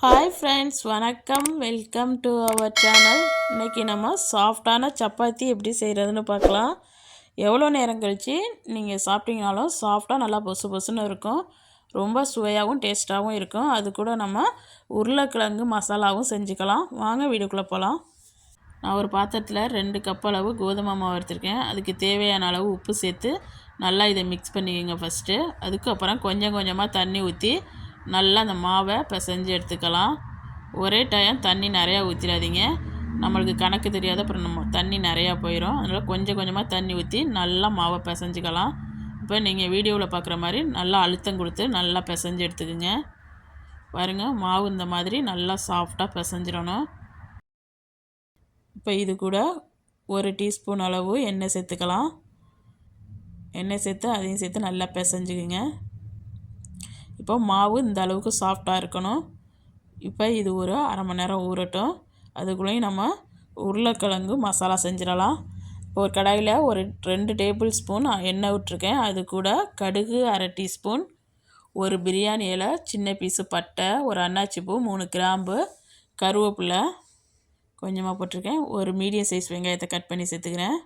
Hi friends, வணக்கம். Welcome to our channel. இன்றைக்கி நம்ம சாஃப்டான சப்பாத்தி எப்படி செய்கிறதுன்னு பார்க்கலாம். எவ்வளோ நேரம் கழித்து நீங்கள் சாப்பிட்டீங்கனாலும் சாஃப்டாக நல்லா பொசு பொசுன்னு இருக்கும். ரொம்ப சுவையாகவும் டேஸ்ட்டாகவும் இருக்கும். அது கூட நம்ம உருளைக்கிழங்கு மசாலாவும் செஞ்சுக்கலாம். வாங்க வீடியோக்குள்ளே போகலாம். நான் ஒரு பாத்திரத்தில் 2 கப் அளவு கோதுமை மாவு எடுத்திருக்கேன். அதுக்கு தேவையான அளவு உப்பு சேர்த்து நல்லா இதை மிக்ஸ் பண்ணிக்கோங்க ஃபஸ்ட்டு. அதுக்கப்புறம் கொஞ்சம் கொஞ்சமாக தண்ணி ஊற்றி நல்லா அந்த மாவை பிசைஞ்சு எடுத்துக்கலாம். ஒரே டைம் தண்ணி நிறையா ஊற்றிடாதீங்க, நம்மளுக்கு கணக்கு தெரியாத அப்புறம் நம்ம தண்ணி நிறையா போயிடும். அதனால் கொஞ்சம் கொஞ்சமாக தண்ணி ஊற்றி நல்லா மாவை பிசைஞ்சிக்கலாம். இப்போ நீங்கள் வீடியோவில் பார்க்குற மாதிரி நல்லா அழுத்தம் கொடுத்து நல்லா பிசைஞ்சு எடுத்துக்குங்க. பாருங்கள், மாவு இந்த மாதிரி நல்லா சாஃப்டாக பிசைஞ்சிடணும். இப்போ இது கூட 1 டீஸ்பூன் அளவு எண்ணெய் சேர்த்துக்கலாம். எண்ணெய் சேர்த்து அதையும் சேர்த்து நல்லா பிசைஞ்சுக்குங்க. இப்போ மாவு இந்த அளவுக்கு சாஃப்டாக இருக்கணும். இப்போ இது ஒரு அரை மணி நேரம் ஊறட்டும். அதுக்குள்ளேயும் நம்ம உருளைக்கிழங்கு மசாலா செஞ்சிடலாம். ஒரு கடாயில் ஒரு 2 டேபிள் ஸ்பூன் எண்ணெய் விட்டுருக்கேன். அது கூட கடுகு அரை டீஸ்பூன், ஒரு பிரியாணி இலை, சின்ன பீஸு பட்டை, ஒரு அன்னாச்சி பூ, 3 கிராம்பு, கருவேப்பிலை கொஞ்சமாக போட்டிருக்கேன். ஒரு மீடியம் சைஸ் வெங்காயத்தை கட் பண்ணி சேர்த்துக்கிறேன்.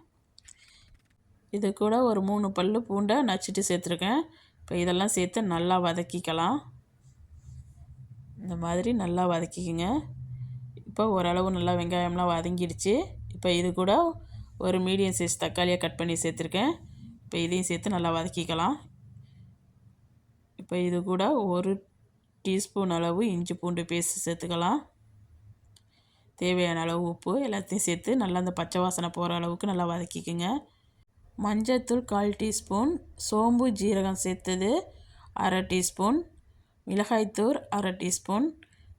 இது கூட ஒரு 3 பல் பூண்டை நச்சுட்டு சேர்த்துருக்கேன். இப்போ இதெல்லாம் சேர்த்து நல்லா வதக்கிக்கலாம். இந்த மாதிரி நல்லா வதக்கிக்கோங்க. இப்போ ஓரளவு நல்லா வெங்காயம்லாம் வதங்கிடுச்சு. இப்போ இது கூட ஒரு மீடியம் சைஸ் தக்காளியை கட் பண்ணி சேர்த்துருக்கேன். இப்போ இதையும் சேர்த்து நல்லா வதக்கிக்கலாம். இப்போ இது கூட 1 டீஸ்பூன் அளவு இஞ்சி பூண்டு பேஸ்ட் சேர்த்துக்கலாம். தேவையான அளவு உப்பு எல்லாத்தையும் சேர்த்து நல்லா அந்த பச்சை வாசனை போகிற அளவுக்கு நல்லா வதக்கிக்கோங்க. மஞ்சள்தூள் 1/4 டீஸ்பூன், சோம்பு ஜீரகம் சேர்த்தது அரை டீஸ்பூன், மிளகாய்த்தூள் அரை டீஸ்பூன்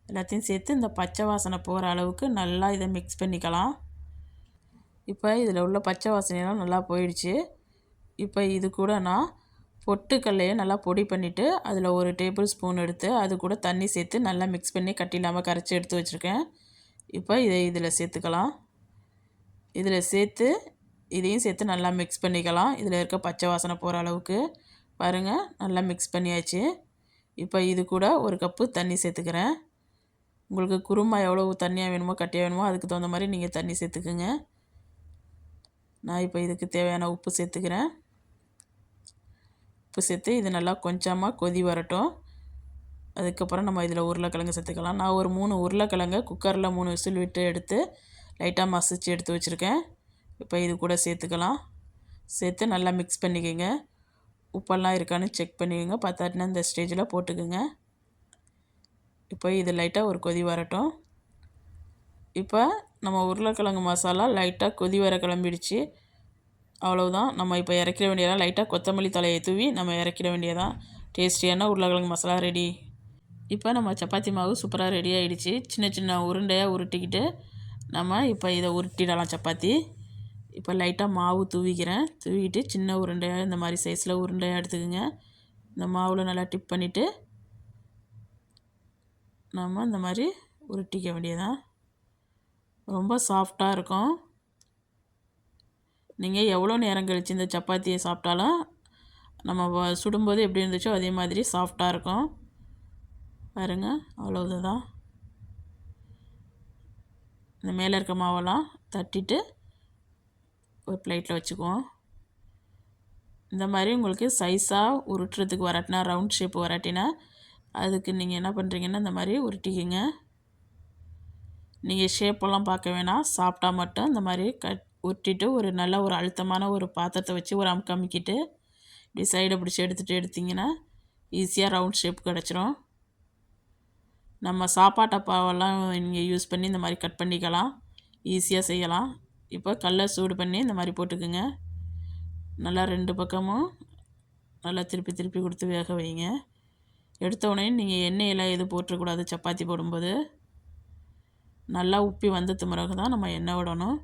எல்லாத்தையும் சேர்த்து இந்த பச்சை வாசனை போகிற அளவுக்கு நல்லா இதை மிக்ஸ் பண்ணிக்கலாம். இப்போ இதில் உள்ள பச்சை வாசனையெல்லாம் நல்லா போயிடுச்சு. இப்போ இது கூட நான் பொட்டுக்கல்லையை நல்லா பொடி பண்ணிவிட்டு அதில் 1 டேபிள் ஸ்பூன் எடுத்து அது கூட தண்ணி சேர்த்து நல்லா மிக்ஸ் பண்ணி கட்டி இல்லாமல் கரைச்சி எடுத்து வச்சுருக்கேன். இப்போ இதில் சேர்த்துக்கலாம். இதில் சேர்த்து இதையும் சேர்த்து நல்லா மிக்ஸ் பண்ணிக்கலாம். இதில் இருக்க பச்சை வாசனை போகிற அளவுக்கு பாருங்கள், நல்லா மிக்ஸ் பண்ணியாச்சு. இப்போ இது கூட 1 கப்பு தண்ணி சேர்த்துக்கிறேன். உங்களுக்கு குருமா எவ்வளோ தண்ணியாக வேணுமோ கட்டியாக வேணுமோ அதுக்கு தகுந்த மாதிரி நீங்கள் தண்ணி சேர்த்துக்குங்க. நான் இப்போ இதுக்கு தேவையான உப்பு சேர்த்துக்கிறேன். உப்பு சேர்த்து இது நல்லா கொஞ்சமாக கொதி வரட்டும். அதுக்கப்புறம் நம்ம இதில் உருளைக்கிழங்கு சேர்த்துக்கலாம். நான் ஒரு 3 உருளைக்கிழங்கு குக்கரில் 3 விசில் விட்டு எடுத்து லைட்டாக மசிச்சு எடுத்து வச்சுருக்கேன். இப்போ இது கூட சேர்த்துக்கலாம். சேர்த்து நல்லா மிக்ஸ் பண்ணிக்கோங்க. உப்பெல்லாம் இருக்கான்னு செக் பண்ணிக்கோங்க. பத்தாட்டினா இந்த ஸ்டேஜில் போட்டுக்குங்க. இப்போ இது லைட்டாக ஒரு கொதி வரட்டும். இப்போ நம்ம உருளைக்கிழங்கு மசாலா லைட்டாக கொதி வர கிளம்பிடுச்சு. அவ்வளவுதான், நம்ம இப்போ இறக்கிட வேண்டியதான். லைட்டாக கொத்தமல்லி தலையை தூவி நம்ம இறக்கிட வேண்டியதான். டேஸ்டியான உருளைக்கிழங்கு மசாலா ரெடி. இப்போ நம்ம சப்பாத்தி மாவு சூப்பராக ரெடி ஆகிடுச்சு. சின்ன சின்ன உருண்டையாக உருட்டிக்கிட்டு நம்ம இப்போ இதை உருட்டிடலாம் சப்பாத்தி. இப்போ லைட்டாக மாவு தூவிக்கிட்டு சின்ன உருண்டையாக இந்த மாதிரி சைஸில் உருண்டையாக எடுத்துக்கோங்க. இந்த மாவில் நல்லா டிப் பண்ணிவிட்டு நம்ம இந்த மாதிரி உருட்டிக்க வேண்டியதான். ரொம்ப சாஃப்டாக இருக்கும். நீங்கள் எவ்வளோ நேரம் கழித்து இந்த சப்பாத்தியை சாப்பிட்டாலும் நம்ம சுடும்போது எப்படி இருந்துச்சோ அதே மாதிரி சாஃப்டாக இருக்கும். பாருங்கள், அவ்வளோதான். இந்த மேலே இருக்க மாவெல்லாம் தட்டிட்டு ஒரு பிளேட்டில் வச்சுக்குவோம். இந்த மாதிரி உங்களுக்கு சைஸாக உருட்டுறதுக்கு வராட்டினா, ரவுண்ட் ஷேப் வராட்டினா அதுக்கு நீங்கள் என்ன பண்ணுறீங்கன்னா இந்த மாதிரி உருட்டிக்கிங்க. நீங்கள் ஷேப்பெல்லாம் பார்க்க வேணாம், சாப்பிட்டா மட்டும் இந்த மாதிரி உருட்டிட்டு ஒரு நல்ல ஒரு அழுத்தமான ஒரு பாத்திரத்தை வச்சு ஒரு அமுக்கிட்டு இப்படி சைடை பிடிச்சி எடுத்திங்கன்னா ஈஸியாக ரவுண்ட் ஷேப் கிடச்சிரும். நம்ம சாப்பாட்டு டப்பாவெல்லாம் நீங்கள் யூஸ் பண்ணி இந்த மாதிரி கட் பண்ணிக்கலாம், ஈஸியாக செய்யலாம். இப்போ கல்லை சூடு பண்ணி இந்த மாதிரி போட்டுக்குங்க. நல்லா 2 பக்கமும் நல்லா திருப்பி திருப்பி கொடுத்து வேக வைங்க. எடுத்த உடனே நீங்கள் எண்ணெயெல்லாம் எதுவும் போட்டுறக்கூடாது. சப்பாத்தி போடும்போது நல்லா உப்பி வந்த பிறகு தான் நம்ம எண்ணெய் விடணும்.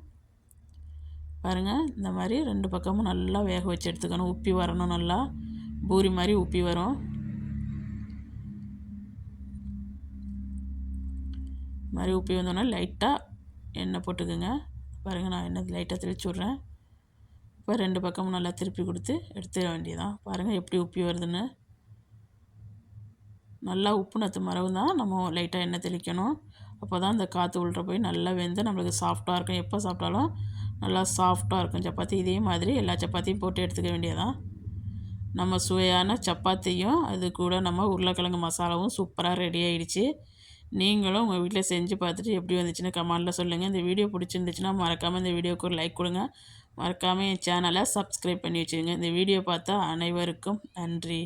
பாருங்கள், இந்த மாதிரி 2 பக்கமும் நல்லா வேக வச்சு எடுத்துக்கணும். உப்பி வரணும், நல்லா பூரி மாதிரி உப்பி வரும். மாதிரி உப்பி வந்தோன்னா லைட்டாக எண்ணெய் போட்டுக்குங்க. பாருங்கள், நான் எண்ணெய் லைட்டாக தெளிச்சு விட்றேன். இப்போ 2 பக்கமும் நல்லா திருப்பி கொடுத்து எடுத்துட வேண்டியதான். பாருங்கள் எப்படி உப்பி வருதுன்னு. நல்லா உப்புனத்து மரவு தான் நம்ம லைட்டாக எண்ணெய் தெளிக்கணும். அப்போ தான் இந்த காற்று உள்ள போய் நல்லா வெந்து நம்மளுக்கு சாஃப்டாக இருக்கும். எப்போ சாப்பிட்டாலும் நல்லா சாஃப்டாக இருக்கும் சப்பாத்தி. இதே மாதிரி எல்லா சப்பாத்தியும் போட்டு எடுத்துக்க வேண்டியதான். நம்ம சுவையான சப்பாத்தியும் அது கூட நம்ம உருளைக்கிழங்கு மசாலாவும் சூப்பராக ரெடி ஆகிடுச்சு. நீங்களும் உங்கள் வீட்டில் செஞ்சு பார்த்துட்டு எப்படி வந்துச்சுன்னு கமெண்டில் சொல்லுங்கள். இந்த வீடியோ பிடிச்சிருந்துச்சுன்னா மறக்காமல் இந்த வீடியோவுக்கு ஒரு லைக் கொடுங்க. மறக்காமல் என் சேனலை சப்ஸ்கிரைப் பண்ணி வச்சுருங்க. இந்த வீடியோ பார்த்தா அனைவருக்கும் நன்றி.